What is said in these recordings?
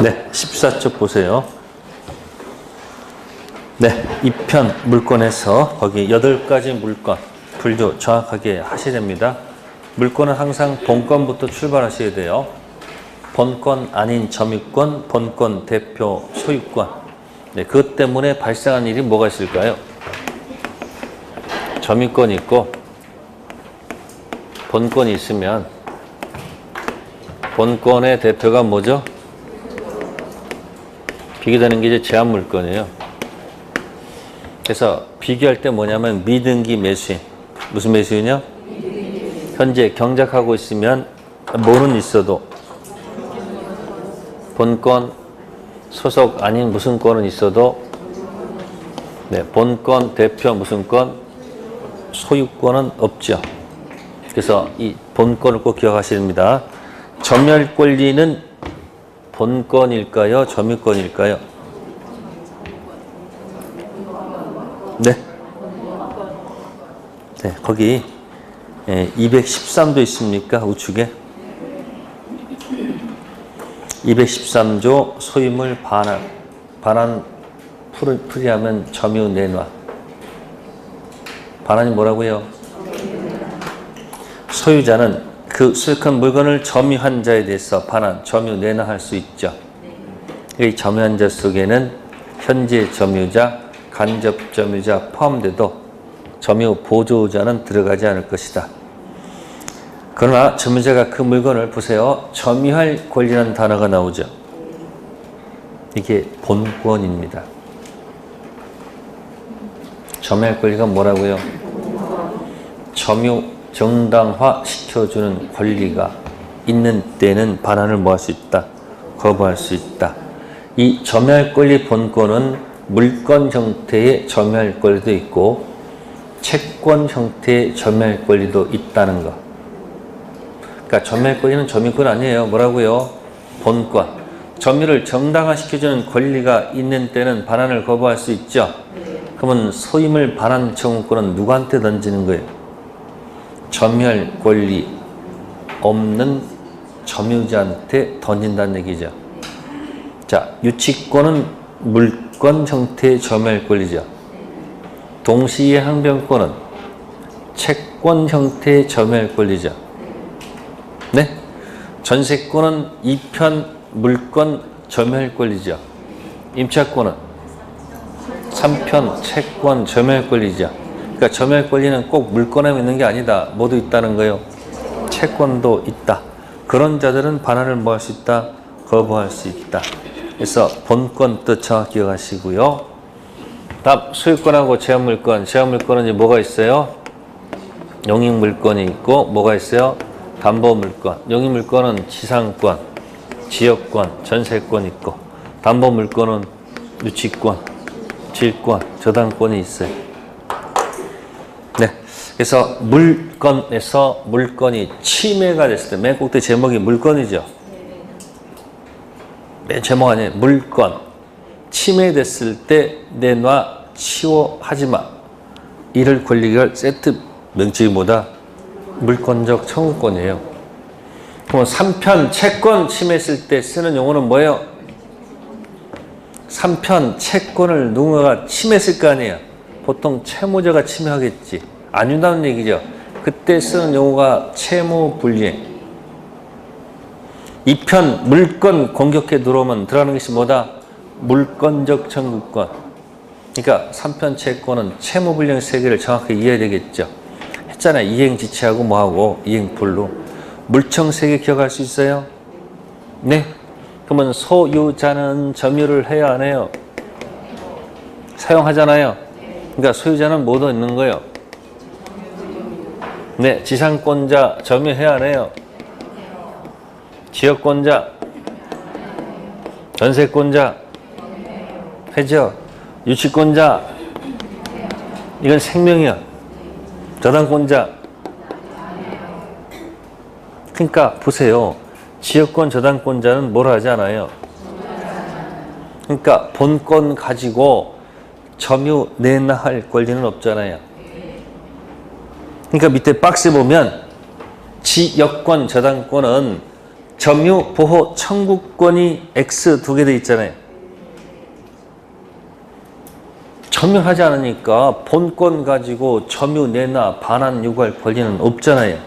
네, 14쪽 보세요. 네, 2편 물권에서 거기 8가지 물권 분류 정확하게 하셔야 됩니다. 물권은 항상 본권부터 출발하셔야 돼요. 본권 아닌 점유권, 본권 대표 소유권. 네, 그것 때문에 발생한 일이 뭐가 있을까요? 점유권이 있고 본권이 있으면 본권의 대표가 뭐죠? 비교되는 게 이제 제한물권이에요. 그래서 비교할 때 뭐냐면 미등기 매수인. 무슨 매수인이요? 현재 경작하고 있으면 뭐는 있어도 본권 소속 아닌 무슨 권은 있어도 네, 본권 대표 무슨 권 소유권은 없죠. 그래서 이 본권을 꼭 기억하셔야 됩니다. 점유할 권리는 본권일까요? 점유권일까요? 네. 네, 거기 213조 있습니까? 우측에 213조 소유물 반환 풀이하면 점유 내놔. 반환이 뭐라고요? 소유자는 그 수익한 물건을 점유한 자에 대해서 반환, 점유 내놔할 수 있죠. 이 점유한 자 속에는 현재 점유자, 간접 점유자 포함돼도 점유 보조자는 들어가지 않을 것이다. 그러나 점유자가 그 물건을 보세요. 점유할 권리라는 단어가 나오죠. 이게 본권입니다. 점유할 권리가 뭐라고요? 점유 정당화 시켜주는 권리가 있는 때는 반환을 뭐 할 수 있다? 거부할 수 있다. 이 점유할 권리 본권은 물권 형태의 점유할 권리도 있고 채권 형태의 점유할 권리도 있다는 거. 그러니까 점유할 권리는 점유권 아니에요. 뭐라고요? 본권. 점유를 정당화시켜주는 권리가 있는 때는 반환을 거부할 수 있죠. 그러면 소유물 반환 청구권은 누구한테 던지는 거예요? 점유할 권리 없는 점유자한테 던진다는 얘기죠. 자, 유치권은 물권 형태의 점유할 권리죠. 동시에 항변권은 채권 형태의 점유할 권리죠. 네? 전세권은 2편 물권 점유할 권리죠. 임차권은 3편 채권 점유할 권리죠. 그러니까 점유할 권리는 꼭 물권에 있는 게 아니다. 모두 있다는 거예요. 채권도 있다. 그런 자들은 반환을 뭐 할 수 있다? 거부할 수 있다. 그래서 본권 뜻 정확히 기억하시고요. 다음 소유권하고 제한물권. 제한물권은 이제 뭐가 있어요? 용익물권이 있고 뭐가 있어요? 담보물권. 용익물권은 지상권, 지역권, 전세권 있고 담보물권은 유치권, 질권, 저당권이 있어요. 네. 그래서 물권에서 물권이 침해가 됐을 때 맨 꼭대 제목이 물권이죠. 맨 제목 아니에요. 물권. 침해됐을 때 내놔, 치워, 하지마. 이를 권리결 세트 명칭이 뭐다? 물권적 청구권이에요. 그럼 3편 채권 침해했을 때 쓰는 용어는 뭐예요? 3편 채권을 누군가가 침해했을 거 아니에요. 보통 채무자가 침해하겠지. 안 준다는 얘기죠. 그때 쓰는 용어가 채무불이행. 2편 물권 공격해 들어오면 들어가는 것이 뭐다? 물권적 청구권. 그러니까 3편 채권은 채무불이행 세계를 정확히 이해해야 되겠죠. 했잖아요. 이행지체하고 뭐하고 이행불로. 물청 세계 기억할 수 있어요? 네. 그러면 소유자는 점유를 해야 안 해요? 사용하잖아요. 그러니까 소유자는 뭐도 있는 거예요? 네. 지상권자 점유해야 안 해요? 지역권자, 전세권자, 해죠. 유치권자, 이건 생명이야. 저당권자. 그러니까 보세요. 지역권 저당권자는 뭘 하지 않아요? 그러니까 본권 가지고 점유 내놔할 권리는 없잖아요. 그러니까 밑에 박스에 보면 지역권 저당권은 점유, 보호, 청구권이 X 두 개 돼 있잖아요. 점유하지 않으니까 본권 가지고 점유, 내나, 반환 요구할 권리는 없잖아요.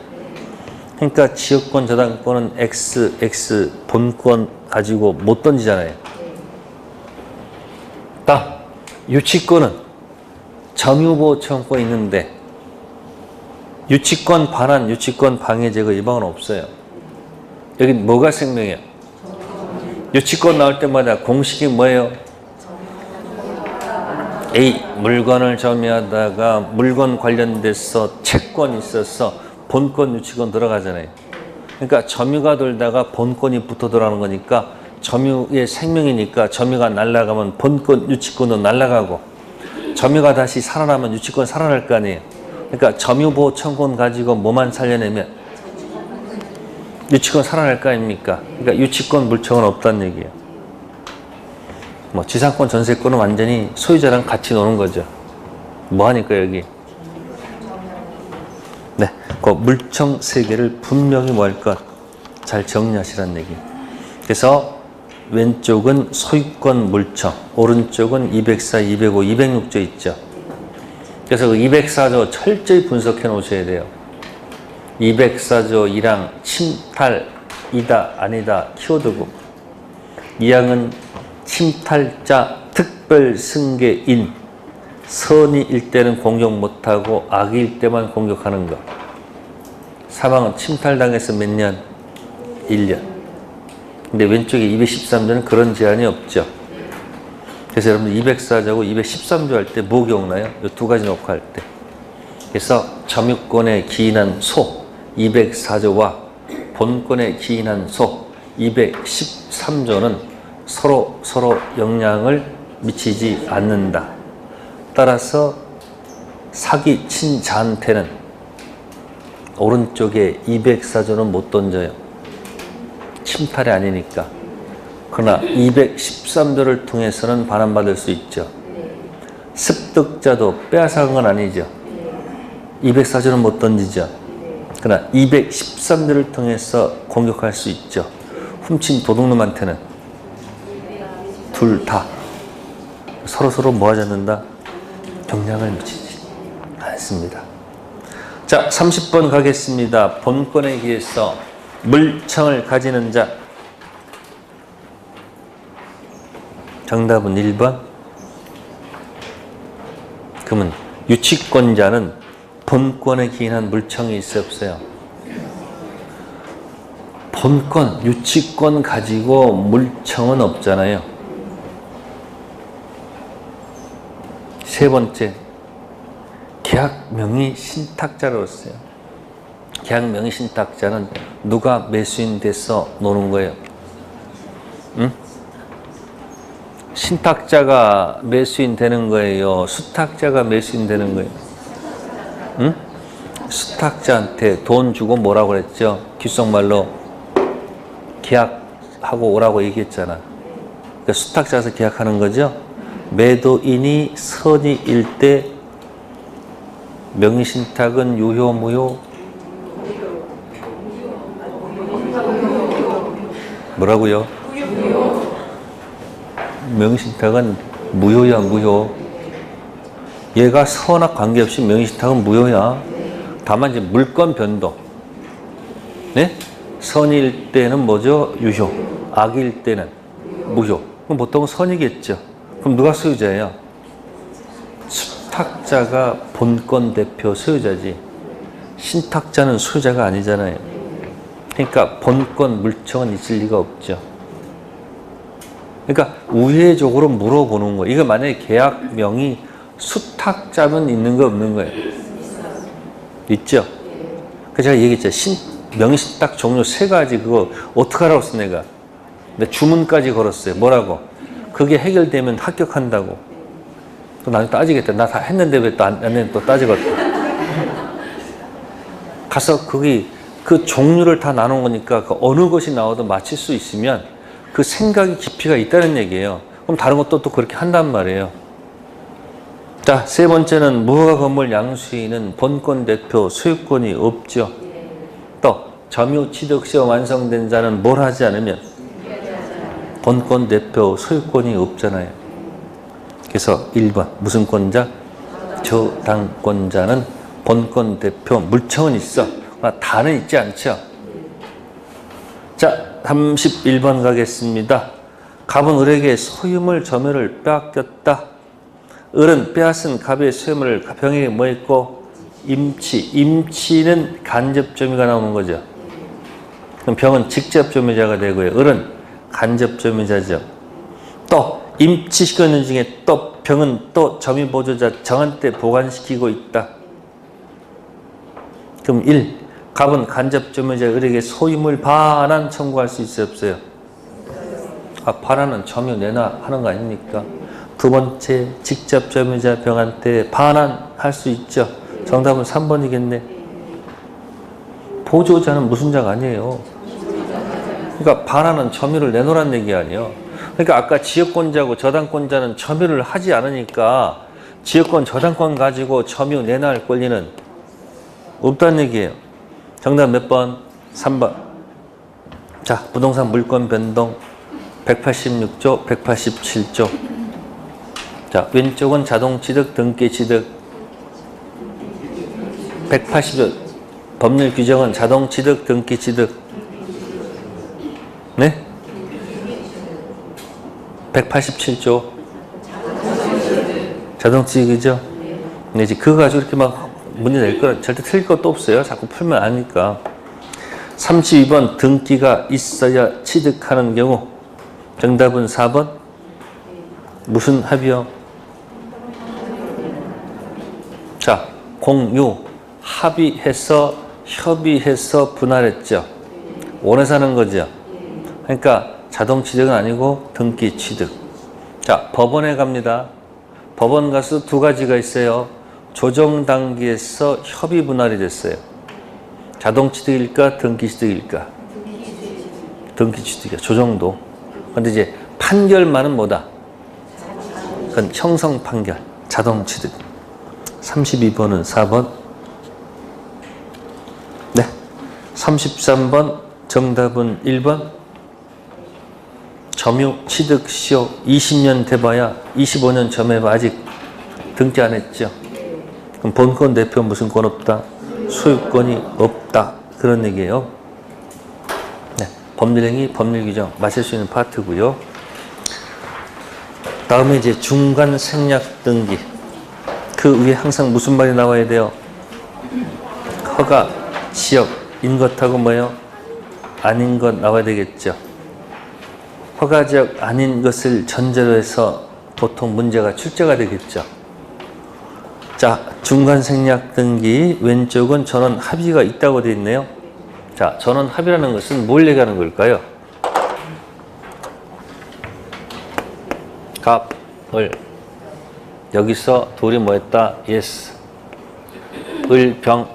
그러니까 지역권, 저당권은 X 본권 가지고 못 던지잖아요. 유치권은 점유보호청구권이 있는데 유치권 반환, 유치권 방해 제거 이 방은 없어요. 여기 뭐가 생명이에요? 유치권 나올 때마다 공식이 뭐예요? A. 물건을 점유하다가 물건 관련돼서 채권이 있어서 본권, 유치권 들어가잖아요. 그러니까 점유가 돌다가 본권이 붙어 들어가는 거니까 점유의 생명이니까 점유가 날아가면 본권, 유치권도 날아가고 점유가 다시 살아나면 유치권 살아날 거 아니에요. 그러니까 점유보호 청구권 가지고 뭐만 살려내면 유치권 살아날 거 아닙니까? 그러니까 유치권 물청은 없다는 얘기예요. 뭐 지상권, 전세권은 완전히 소유자랑 같이 노는 거죠. 뭐 하니까 여기? 네, 그 물청 세 개를 분명히 뭐 할 것 잘 정리하시라는 얘기. 그래서 왼쪽은 소유권 물청, 오른쪽은 204, 205, 206조 있죠. 그래서 그 204조 철저히 분석해 놓으셔야 돼요. 204조 1항 침탈이다 아니다 키워드고 2항은 침탈자 특별승계인 선의일 때는 공격 못하고 악의일 때만 공격하는 것. 3항은 침탈당해서 몇 년? 1년. 근데 왼쪽에 213조는 그런 제한이 없죠. 그래서 여러분들 204조하고 213조 할 때 뭐 기억나요? 이 두 가지 놓고 할 때. 그래서 점유권에 기인한 소 204조와 본권에 기인한 소 213조는 서로 영향을 미치지 않는다. 따라서 사기 친자한테는 오른쪽에 204조는 못 던져요. 침탈이 아니니까. 그러나 213조를 통해서는 반환받을 수 있죠. 습득자도 빼앗아간 건 아니죠. 204조는 못 던지죠. 그러나 213조를 통해서 공격할 수 있죠. 훔친 도둑놈한테는 둘 다 서로 뭐 하지 않는다? 영향을 미치지 않습니다. 자, 30번 가겠습니다. 본권에 기해서 물청을 가지는 자. 정답은 1번. 그러면 유치권자는 본권에 기인한 물청이 있어 없어요? 본권, 유치권 가지고 물청은 없잖아요. 세 번째, 계약 명의 신탁자로서요. 계약 명의 신탁자는 누가 매수인 돼서 노는 거예요? 응? 신탁자가 매수인 되는 거예요? 수탁자가 매수인 되는 거예요? 응? 수탁자한테 돈 주고 뭐라고 그랬죠? 귓속말로 계약하고 오라고 얘기했잖아. 그러니까 수탁자에서 계약하는 거죠? 매도인이 선의일 때 명의신탁은 유효, 무효? 뭐라고요? 명의신탁은 무효야, 무효? 얘가 선악 관계없이 명의신탁은 무효야. 다만 이제 물건 변동. 네? 선일 때는 뭐죠? 유효. 악일 때는 무효. 그럼 보통 선이겠죠. 그럼 누가 소유자예요? 수탁자가 본권 대표 소유자지. 신탁자는 소유자가 아니잖아요. 그러니까 본권 물청은 있을 리가 없죠. 그러니까 우회적으로 물어보는 거예요. 이거 만약에 계약명이 수탁자면 있는 거 없는 거예요? 있죠? 그래서 제가 얘기했죠. 명의신탁 종류 세 가지 그거 어떡하라고 했어 내가. 근데 주문까지 걸었어요. 뭐라고? 그게 해결되면 합격한다고. 또 나중에 따지겠다. 나 다 했는데 왜 또 안 했는데 또 따지겠다. 가서 거기 그 종류를 다 나눈 거니까 그 어느 것이 나와도 맞힐 수 있으면 그 생각이 깊이가 있다는 얘기예요. 그럼 다른 것도 또 그렇게 한단 말이에요. 자, 세 번째는 무허가 건물 양수인은 본권 대표 소유권이 없죠. 또 점유 취득시효 완성된 자는 뭘 하지 않으면 본권 대표 소유권이 없잖아요. 그래서 1번 무슨 권자? 저당권자는 본권 대표 물청은 있어. 그러나 다는 있지 않죠. 자, 31번 가겠습니다. 갑은 을에게 소유물 점유를 빼앗겼다. 을은 빼앗은 갑의 소유물을 병에게 뭐 했고? 임치. 임치는 간접 점유가 나오는 거죠. 그럼 병은 직접 점유자가 되고요. 을은 간접 점유자죠. 또 임치시키는 중에 또 병은 또 점유 보조자 정한때 보관시키고 있다. 그럼 1. 갑은 간접 점유자 을에게 소유물 반환 청구할 수 있어요, 없어요? 아, 반환은 점유 내놔 하는 거 아닙니까? 두 번째, 직접 점유자 병한테 반환할 수 있죠. 정답은 3번이겠네. 보조자는 무슨 자가 아니에요. 그러니까 반환은 점유를 내놓으란 얘기 아니에요. 그러니까 아까 지역권자고 저당권자는 점유를 하지 않으니까 지역권 저당권 가지고 점유 내놔할 권리는 없다는 얘기예요. 정답 몇 번? 3번. 자, 부동산 물권 변동 186조, 187조. 자, 왼쪽은 자동취득, 등기취득. 180조. 법률 규정은 자동취득, 등기취득. 네? 187조. 자동취득이죠? 근데 이제 그거 가지고 이렇게 막 문제 낼 거는 절대 틀릴 것도 없어요. 자꾸 풀면 아니까. 32번 등기가 있어야 취득하는 경우. 정답은 4번. 무슨 합의요? 자, 공유. 합의해서 협의해서 분할했죠. 원해서 하는 거죠. 그러니까 자동취득은 아니고 등기취득. 자, 법원에 갑니다. 법원 가서 두 가지가 있어요. 조정 단계에서 협의 분할이 됐어요. 자동취득일까 등기취득일까? 등기취득이야. 조정도. 근데 이제 판결만은 뭐다? 그건 형성 판결. 자동취득. 32번은 4번. 네. 33번 정답은 1번. 점유 취득 시효 20년 돼봐야 25년 점유해봐 아직 등기 안 했죠. 그럼 본권 대표 무슨 권 없다? 소유권이 없다. 그런 얘기예요. 네. 법률행위, 법률규정 마칠 수 있는 파트고요. 다음에 이제 중간 생략 등기. 그 위에 항상 무슨 말이 나와야 돼요? 허가, 지역인 것하고 뭐예요? 아닌 것 나와야 되겠죠. 허가적 아닌 것을 전제로 해서 보통 문제가 출제가 되겠죠. 자, 중간 생략 등기 왼쪽은 전원 합의가 있다고 되어 있네요. 자, 전원 합의라는 것은 뭘 얘기하는 걸까요? 갑, 을. 여기서 둘이 뭐 했다? yes. 을, 병,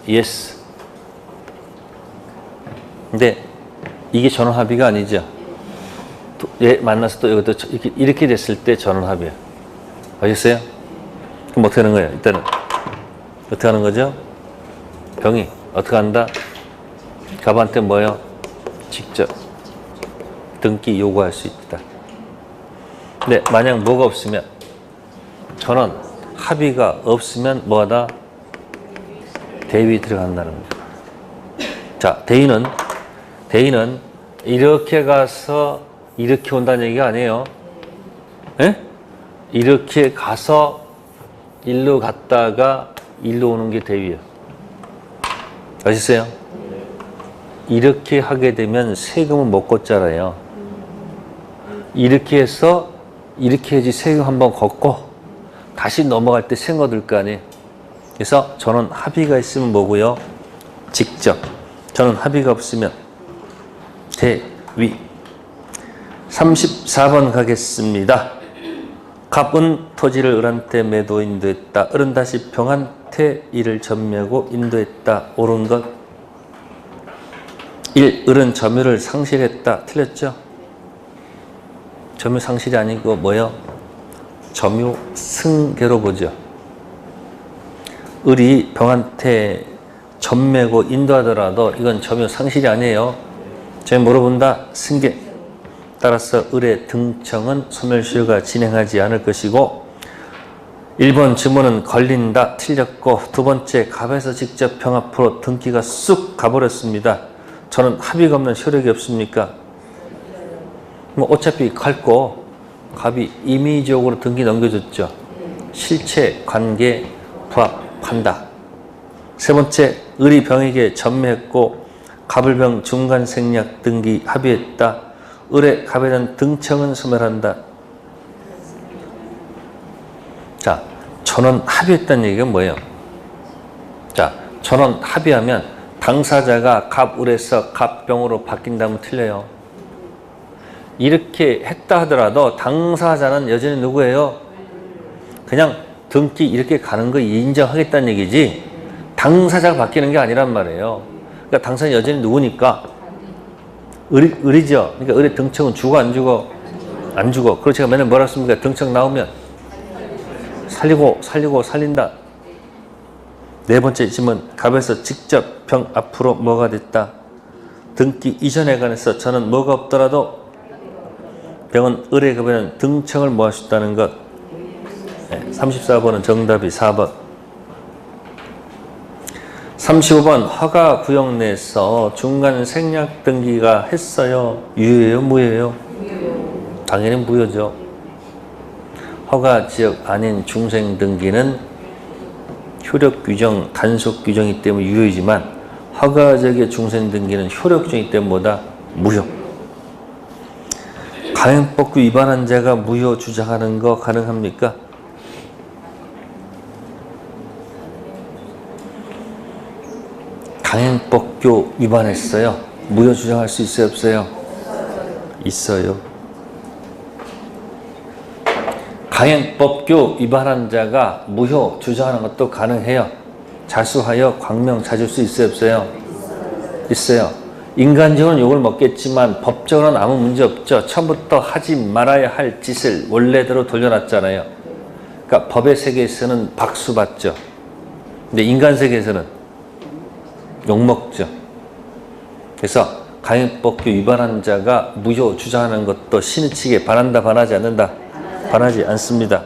yes. 근데 이게 전원 합의가 아니죠. 얘 만나서 또 이것도 이렇게 됐을 때 전원 합의야. 아셨어요? 그럼 어떻게 하는 거예요? 일단은 어떻게 하는 거죠? 병이 어떻게 한다? 갑한테 뭐예요? 직접 등기 요구할 수 있다. 근데 만약 뭐가 없으면 전원 합의가 없으면 뭐하다? 대위 들어간다는 거예요. 자, 대위는 이렇게 가서 이렇게 온다는 얘기가 아니에요. 예? 이렇게 가서 일로 갔다가 일로 오는 게 대위예요. 아시겠어요? 이렇게 하게 되면 세금은 못 걷잖아요. 이렇게 해서 이렇게 해야지 세금 한번 걷고 다시 넘어갈 때 세금 걷을 거 아니에요. 그래서 전원 합의가 있으면 뭐고요? 직접. 전원 합의가 없으면 대위. 34번 가겠습니다. 갑은 토지를 을한테 매도 인도했다. 을은 다시 병한테 이를 전매하고 인도했다. 옳은 것. 1. 을은 점유를 상실했다. 틀렸죠? 점유 상실이 아니고 뭐요? 점유 승계로 보죠. 을이 병한테 점매고 인도하더라도 이건 점유 상실이 아니에요. 제가 물어본다. 승계. 따라서 을의 등청은 소멸시효가 진행하지 않을 것이고 1번 지문은 걸린다. 틀렸고 두 번째 갑에서 직접 병 앞으로 등기가 쑥 가버렸습니다. 저는 합의가 없는 효력이 없습니까? 뭐 어차피 갈고 갑이 임의적으로 등기 넘겨줬죠. 실체 관계 부합한다. 세 번째, 을이 병에게 전매했고 갑을 병 중간 생략 등기 합의했다. 을의 갑에 대한 등청은 소멸한다. 자, 전원 합의했다는 얘기가 뭐예요? 자, 전원 합의하면 당사자가 갑을에서 갑병으로 바뀐다면 틀려요. 이렇게 했다 하더라도 당사자는 여전히 누구예요? 그냥 등기 이렇게 가는 거 인정하겠다는 얘기지 당사자가 바뀌는 게 아니란 말이에요. 그러니까 당사자 여전히 누구니까? 을이죠. 그러니까 을의 등청은 주고 안 주고? 안 주고. 그리고 제가 맨날 뭐라 했습니까? 등청 나오면 살리고 살린다. 네 번째 질문, 갑에서 직접 병 앞으로 뭐가 됐다? 등기 이전에 관해서 저는 뭐가 없더라도 병은 을의 갑에는 등청을 뭐 할 수 있다는 것. 네, 34번은 정답이 4번. 35번 허가 구역 내에서 중간 생략 등기가 했어요. 유효예요? 무효예요? 당연히 무효죠. 허가 지역 아닌 중생 등기는 효력 규정, 단속 규정이기 때문에 유효이지만 허가 지역의 중생 등기는 효력 규정이기 때문에 뭐다? 무효. 강행법규 위반한 자가 무효 주장하는 거 가능합니까? 강행법규 위반했어요. 무효 주장할 수 있어요? 없어요? 있어요. 강행법규 위반한 자가 무효 주장하는 것도 가능해요. 자수하여 광명 찾을 수 있어요? 없어요? 있어요. 인간적으로는 욕을 먹겠지만 법적으로는 아무 문제 없죠. 처음부터 하지 말아야 할 짓을 원래대로 돌려놨잖아요. 그러니까 법의 세계에서는 박수 받죠. 근데 인간 세계에서는 욕먹죠. 그래서 강행법규 위반한 자가 무효 주장하는 것도 신의치게 반한다, 반하지 않는다? 반하지 않습니다.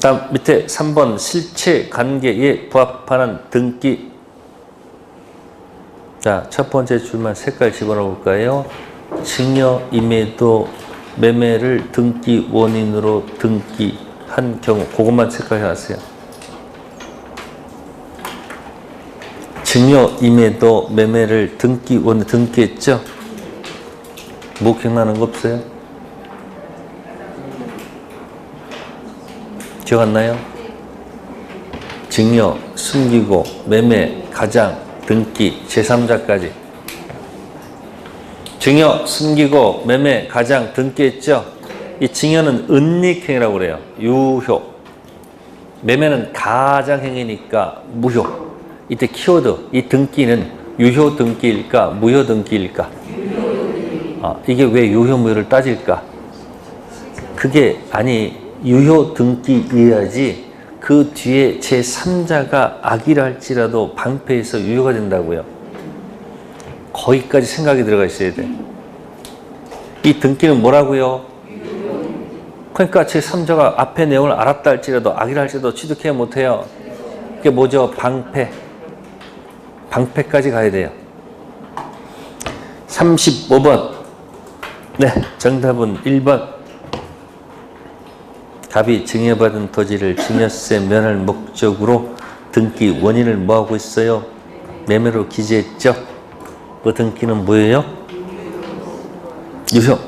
다음 밑에 3번 실체 관계에 부합하는 등기. 자, 첫 번째 줄만 색깔 집어넣어 볼까요? 증여, 임의도, 매매를 등기 원인으로 등기한 경우, 그것만 색깔 해놨어요. 증여, 임의도, 매매를 등기 원인 등기했죠? 뭐 기억나는 거 없어요? 기억 안 나요? 증여, 숨기고, 매매, 가장, 등기, 제3자까지. 증여, 숨기고, 매매, 가장, 등기했죠? 이 증여는 은닉행위라고 그래요. 유효. 매매는 가장행위니까 무효. 이때 키워드, 이 등기는 유효 등기일까, 무효 등기일까? 이게 왜 유효, 무효를 따질까? 그게 유효 등기이어야지 그 뒤에 제3자가 악의를 할지라도 방패에서 유효가 된다고요. 거기까지 생각이 들어가 있어야 돼. 이 등기는 뭐라고요? 그러니까 제3자가 앞에 내용을 알았다 할지라도 악의를 할지라도 취득해야 못해요. 그게 뭐죠? 방패. 방패까지 가야 돼요. 35번. 네, 정답은 1번. 갑이 증여받은 토지를 증여세 면할 목적으로 등기 원인을 뭐하고 있어요? 매매로 기재했죠? 그 등기는 뭐예요? 유효.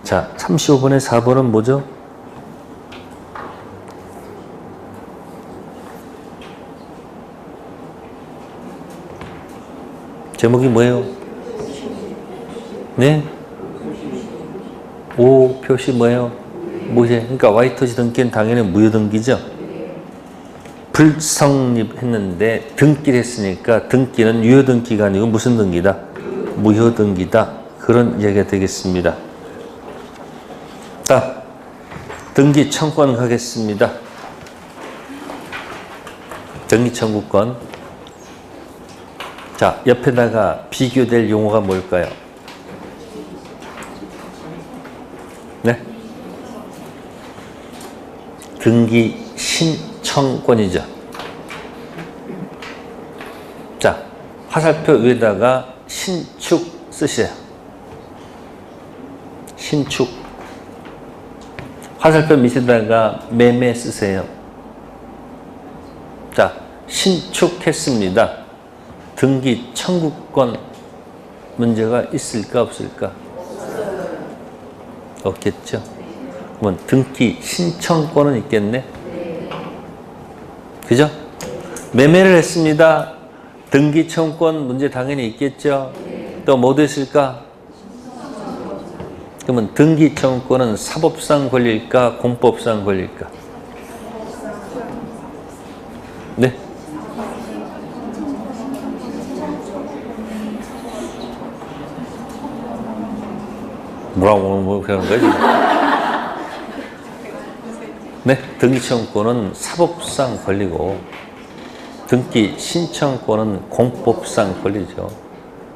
자, 35번에 4번은 뭐죠? 제목이 뭐예요? 네? 오 표시 뭐예요? 무효. 그러니까 Y토지 등기는 당연히 무효 등기죠. 불성립했는데 등기를 했으니까 등기는 유효 등기가 아니고 무슨 등기다? 무효 등기다. 그런 이야기가 되겠습니다. 자, 등기 청구권 가겠습니다. 등기 청구권. 자, 옆에다가 비교될 용어가 뭘까요? 네? 등기 신청권이죠. 자, 화살표 위에다가 신축 쓰세요. 신축. 화살표 밑에다가 매매 쓰세요. 자, 신축했습니다. 등기 청구권 문제가 있을까 없을까? 없겠죠. 그러면 등기 신청권은 있겠네. 그죠? 매매를 했습니다. 등기 청구권 문제 당연히 있겠죠. 또 뭐도 있을까? 그러면 등기 청구권은 사법상 권리일까? 공법상 권리일까? 네? 뭐라고 그러는 거야 지금? 네? 등기 청구권은 사법상 권리고 등기 신청권은 공법상 권리죠.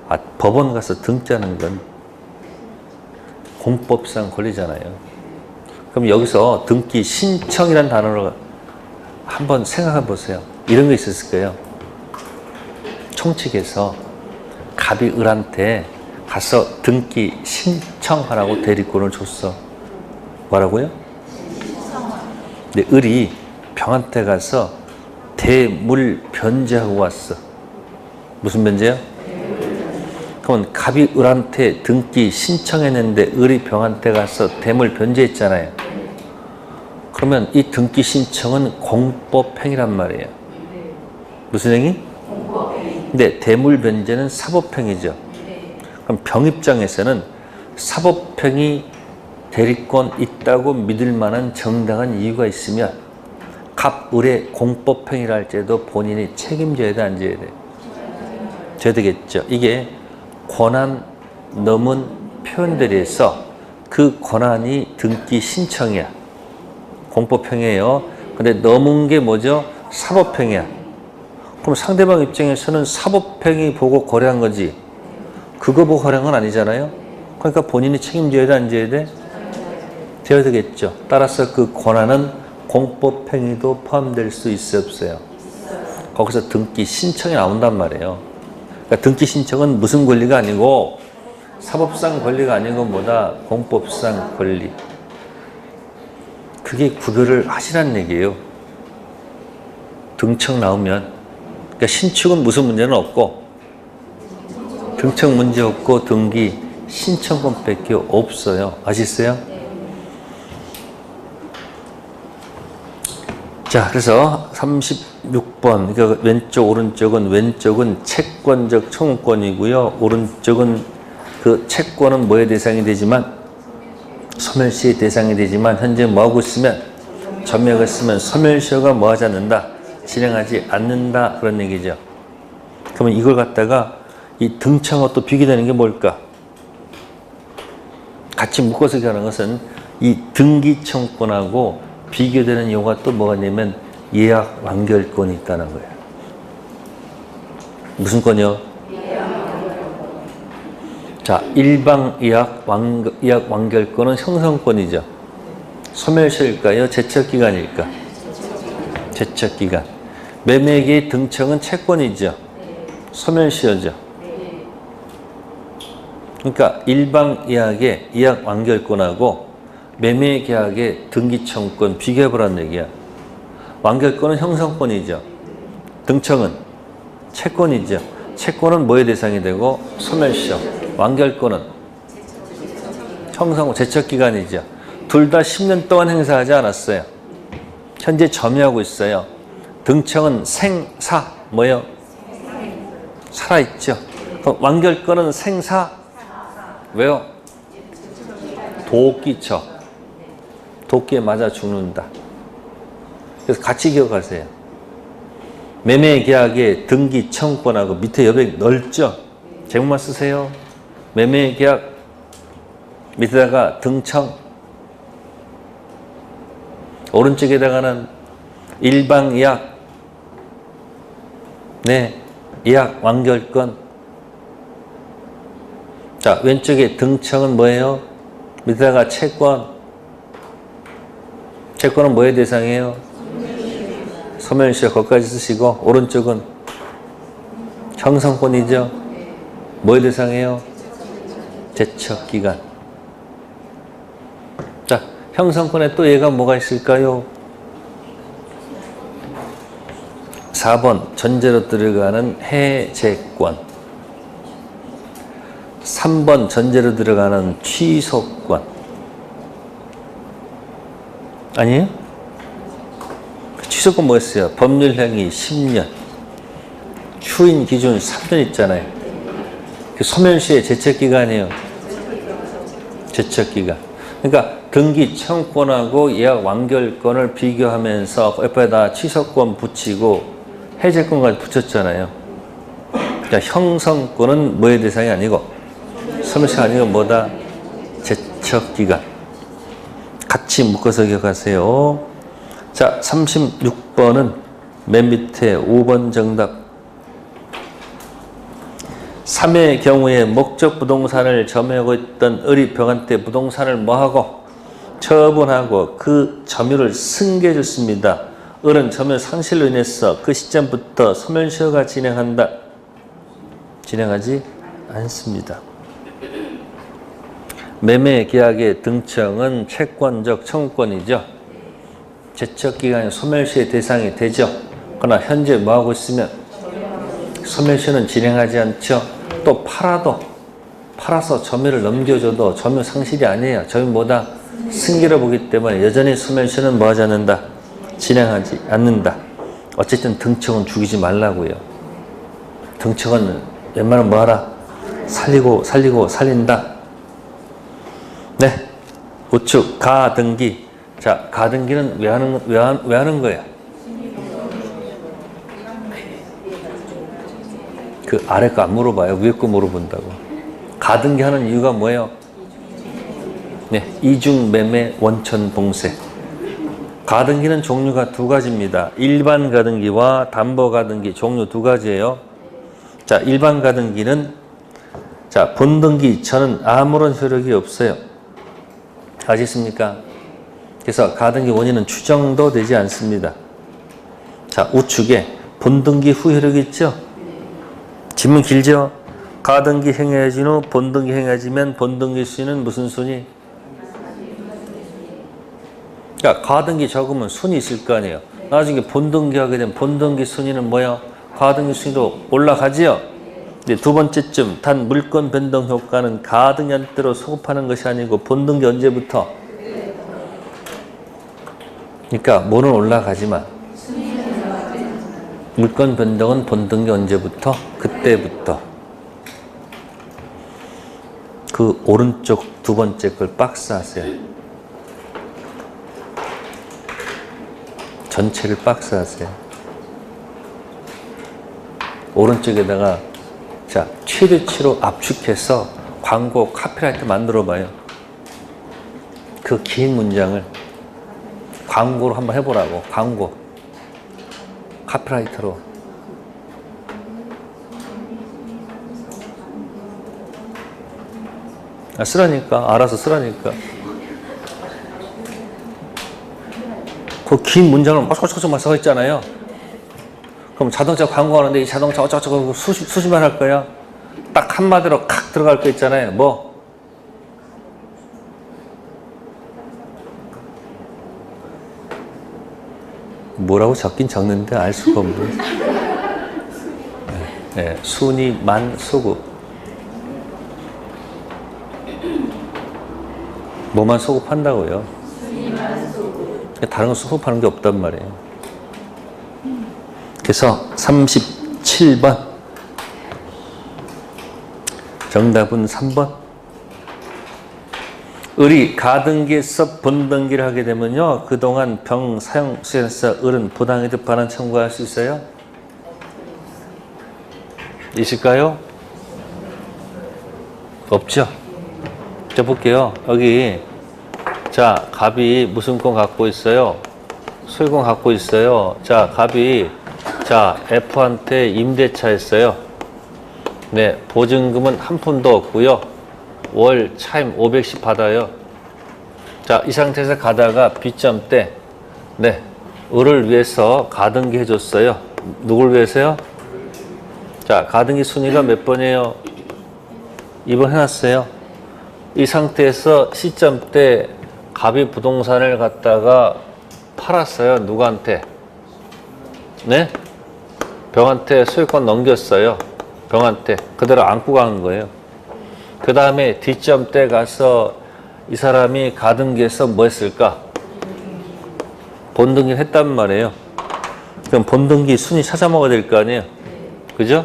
아, 법원 가서 등자는 건 공법상 권리잖아요. 그럼 여기서 등기 신청이라는 단어를 한번 생각해 보세요. 이런 거 있었을 거예요. 총칙에서 갑이 을한테 가서 등기 신청하라고 대리권을 줬어. 뭐라고요? 근데 을이 병한테 가서 대물 변제하고 왔어. 무슨 변제요? 그러면 갑이 을한테 등기 신청했는데 을이 병한테 가서 대물 변제했잖아요. 그러면 이 등기 신청은 공법행위란 말이에요. 무슨 행위? 근데 대물 변제는 사법행위죠. 그럼 병 입장에서는 사법행위 대리권 있다고 믿을 만한 정당한 이유가 있으면 갑, 을의 공법행위를 할 때도 본인이 책임져야 돼, 안 져야 돼? 져야 되겠죠. 이게 권한 넘은 표현들에서 그 권한이 등기 신청이야. 공법행위예요. 근데 넘은 게 뭐죠? 사법행위야. 그럼 상대방 입장에서는 사법행위 보고 거래한 거지. 그거 보고 거래한 건 아니잖아요. 그러니까 본인이 책임져야 돼, 안 져야 돼? 져야 되겠죠. 따라서 그 권한은 공법행위도 포함될 수 있어요, 없어요? 거기서 등기 신청이 나온단 말이에요. 그러니까 등기 신청은 무슨 권리가 아니고 사법상 권리가 아니고 뭐다? 공법상 권리. 그게 구별을 하시라는 얘기예요. 등청 나오면. 그러니까 신축은 무슨 문제는 없고 등청 문제 없고 등기 신청권밖에 없어요. 아시겠어요? 자, 그래서 36번, 그러니까 왼쪽, 오른쪽은, 왼쪽은 채권적 청구권이고요. 오른쪽은 그 채권은 뭐의 대상이 되지만, 소멸시의 대상이 되지만, 현재 뭐하고 있으면, 점유하고 있으면 소멸시효가 뭐하지 않는다? 진행하지 않는다. 그런 얘기죠. 그러면 이걸 갖다가 이 등청과 또 비교되는 게 뭘까? 같이 묶어서 얘기하는 것은 이 등기청권하고 비교되는 용어가 또 뭐가 있냐면 예약 완결권이 있다는 거예요. 무슨 권이요? 자, 일방 예약 완결권은 형성권이죠. 소멸시효일까요? 제척기간일까? 제척기간. 매매계의 등청은 채권이죠. 소멸시효죠. 그러니까 일방 예약의 예약 완결권하고 매매 계약의 등기청권 비교해보라는 얘기야. 완결권은 형성권이죠. 등청은 채권이죠. 채권은 뭐의 대상이 되고 소멸시효. 완결권은 형성, 제척기간이죠. 둘 다 10년 동안 행사하지 않았어요. 현재 점유하고 있어요. 등청은 생사, 뭐요? 살아있죠. 완결권은 생사, 왜요? 도끼쳐. 도끼에 맞아 죽는다. 그래서 같이 기억하세요. 매매 계약의 등기 청구권하고 밑에 여백 넓죠? 제목만 쓰세요. 매매 계약 밑에다가 등청, 오른쪽에다가는 일방 예약, 네, 예약 완결권. 자, 왼쪽에 등청은 뭐예요? 밑에다가 채권. 채권은 뭐의 대상이에요? 소멸시효. 거기까지 쓰시고, 오른쪽은 형성권이죠. 뭐의 대상이에요? 제척기간. 자, 형성권에 또 얘가 뭐가 있을까요? 4번 전제로 들어가는 해제권. 3번 전제로 들어가는 취소권. 아니에요? 취소권 뭐였어요? 법률행위 10년. 휴인 기준 3년 있잖아요. 그 소멸시의 제척기간이에요. 제척기간. 그러니까 등기 청구권하고 예약 완결권을 비교하면서 옆에다 취소권 붙이고 해제권까지 붙였잖아요. 그러니까 형성권은 뭐의 대상이 아니고 소멸시가 아니고 뭐다? 제척기간. 같이 묶어서 기억하세요. 자, 36번은 맨 밑에 5번 정답. 3의 경우에 목적 부동산을 점유하고 있던 을이 병한 때 부동산을 뭐하고? 처분하고 그 점유를 승계해 줬습니다. 을은 점유 상실로 인해서 그 시점부터 소멸시효가 진행한다. 진행하지 않습니다. 매매 계약의 등청은 채권적 청구권이죠. 제척기간이 소멸시효의 대상이 되죠. 그러나 현재 뭐하고 있으면 소멸시효는 진행하지 않죠. 또 팔아서 점유를 넘겨줘도 점유 상실이 아니에요. 점유 뭐다? 승계로 보기 때문에 여전히 소멸시효는 뭐하지 않는다? 진행하지 않는다. 어쨌든 등청은 죽이지 말라고요. 등청은 웬만하면 뭐하라? 살린다. 네. 우측 가등기. 자, 가등기는 왜 하는 거야? 그 아래 거 안 물어봐요. 위에 거 물어본다고. 가등기 하는 이유가 뭐예요? 네, 이중매매 원천봉쇄. 가등기는 종류가 두 가지입니다. 일반 가등기와 담보 가등기 종류 두 가지예요. 자, 일반 가등기는 자, 본등기 전은 아무런 효력이 없어요. 아시겠습니까? 그래서 가등기 원인은 추정도 되지 않습니다. 자, 우측에 본등기 후 효력이 있죠? 질문 길죠? 가등기 행해진 후 본등기 행해지면 본등기 순위는 무슨 순위? 그러니까 가등기 적으면 순위 있을 거 아니에요. 나중에 본등기 하게 되면 본등기 순위는 뭐야? 가등기 순위도 올라가지요? 근데 두 번째쯤 단 물권 변동 효과는 가등기 한때로 소급하는 것이 아니고 본등기 언제부터? 그러니까 뭐는 올라가지만 물권 변동은 본등기 언제부터? 그때부터. 그 오른쪽 두 번째 걸 박스 하세요. 전체를 박스 하세요. 오른쪽에다가 자, 최대치로 압축해서 광고 카피라이트 만들어 봐요. 그 긴 문장을 광고로 한번 해보라고. 광고 카피라이터로. 쓰라니까. 알아서 쓰라니까. 그 긴 문장을 어쩌고저쩌고 써 있잖아요. 그럼 자동차 광고하는데 이 자동차 어쩌고저쩌고 수시만 할 거야? 딱 한마디로 칵 들어갈 거 있잖아요. 뭐? 뭐라고 적긴 적는데 알 수가 없네. 네, 순위 만 소급. 뭐만 소급한다고요? 순위만 소급. 다른 거 소급하는 게 없단 말이에요. 그래서 37번 정답은 3번. 을이 가등기에서 본등기를 하게 되면요, 그동안 병 사용 수에서 을은 부당이득 반환 청구할 수 있어요? 있을까요? 없죠? 자, 볼게요. 여기 자, 갑이 무슨 권 갖고 있어요? 소유권 갖고 있어요. 자, 갑이 자, F한테 임대차 했어요. 네, 보증금은 한 푼도 없고요. 월 차임 500씩 받아요. 자, 이 상태에서 가다가 B점 때, 네, 을을 위해서 가등기 해줬어요. 누굴 위해서요? 자, 가등기 순위가 몇 번이에요? 2번 해놨어요. 이 상태에서 C점 때 갑이 부동산을 갖다가 팔았어요. 누구한테? 네? 병한테 소유권 넘겼어요. 병한테. 그대로 안고 가는 거예요. 그 다음에 D점 때 가서 이 사람이 가등기에서 뭐 했을까? 본등기를 했단 말이에요. 그럼 본등기 순위 찾아 먹어야 될 거 아니에요. 그죠?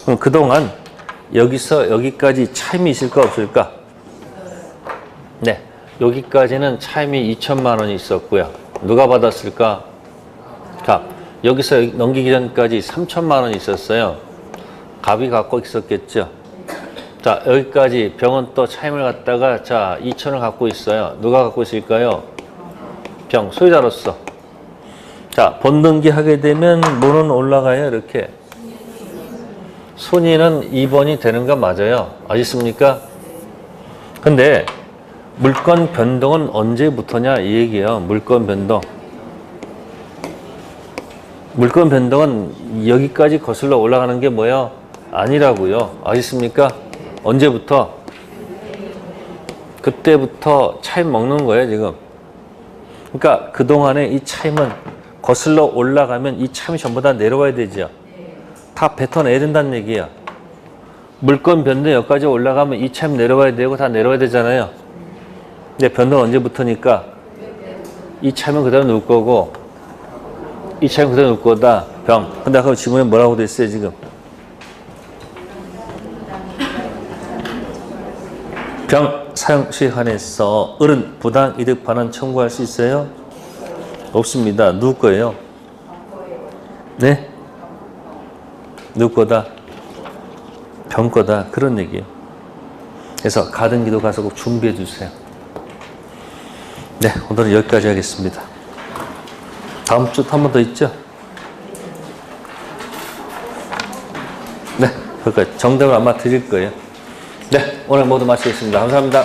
그럼 그동안 여기서 여기까지 차임이 있을까 없을까? 네. 여기까지는 차임이 2천만 원이 있었고요. 누가 받았을까? 갑. 여기서 넘기기 전까지 3천만 원이 있었어요. 갑이 갖고 있었겠죠. 자, 여기까지 병은 또 차임을 갖다가 자, 2천을 갖고 있어요. 누가 갖고 있을까요? 병, 소유자로서. 자, 본등기 하게 되면 뭐는 올라가요? 이렇게. 순위는 2번이 되는 거 맞아요. 아시습니까? 근데 물권 변동은 언제부터냐 이 얘기예요. 물권 변동. 물권 변동은 여기까지 거슬러 올라가는 게 뭐예요? 아니라고요. 아시습니까? 언제부터? 그때부터 차임 먹는 거예요, 지금. 그러니까 그동안에 이 차임은 거슬러 올라가면 이 차임이 전부 다 내려와야 되죠. 다 뱉어내야 된다는 얘기야. 물권 변동 여기까지 올라가면 이 차임 내려와야 되고 다 내려와야 되잖아요. 근데 변동 언제부터니까 이 차임은 그대로 놓을 거고 이 차임은 그대로 놓을 거다. 병. 근데 아까 지문에 뭐라고 돼 있어요, 지금? 병 사용 시에 한해서 을은 부당 이득 반환 청구할 수 있어요? 없습니다. 누구 거예요? 네? 누구 거다? 병 거다. 그런 얘기예요. 그래서 가등기도 가서 꼭 준비해 주세요. 네, 오늘은 여기까지 하겠습니다. 다음 주 한 번 더 있죠? 네, 그러니까 정답을 아마 드릴 거예요. 네, 오늘 모두 마치겠습니다. 감사합니다.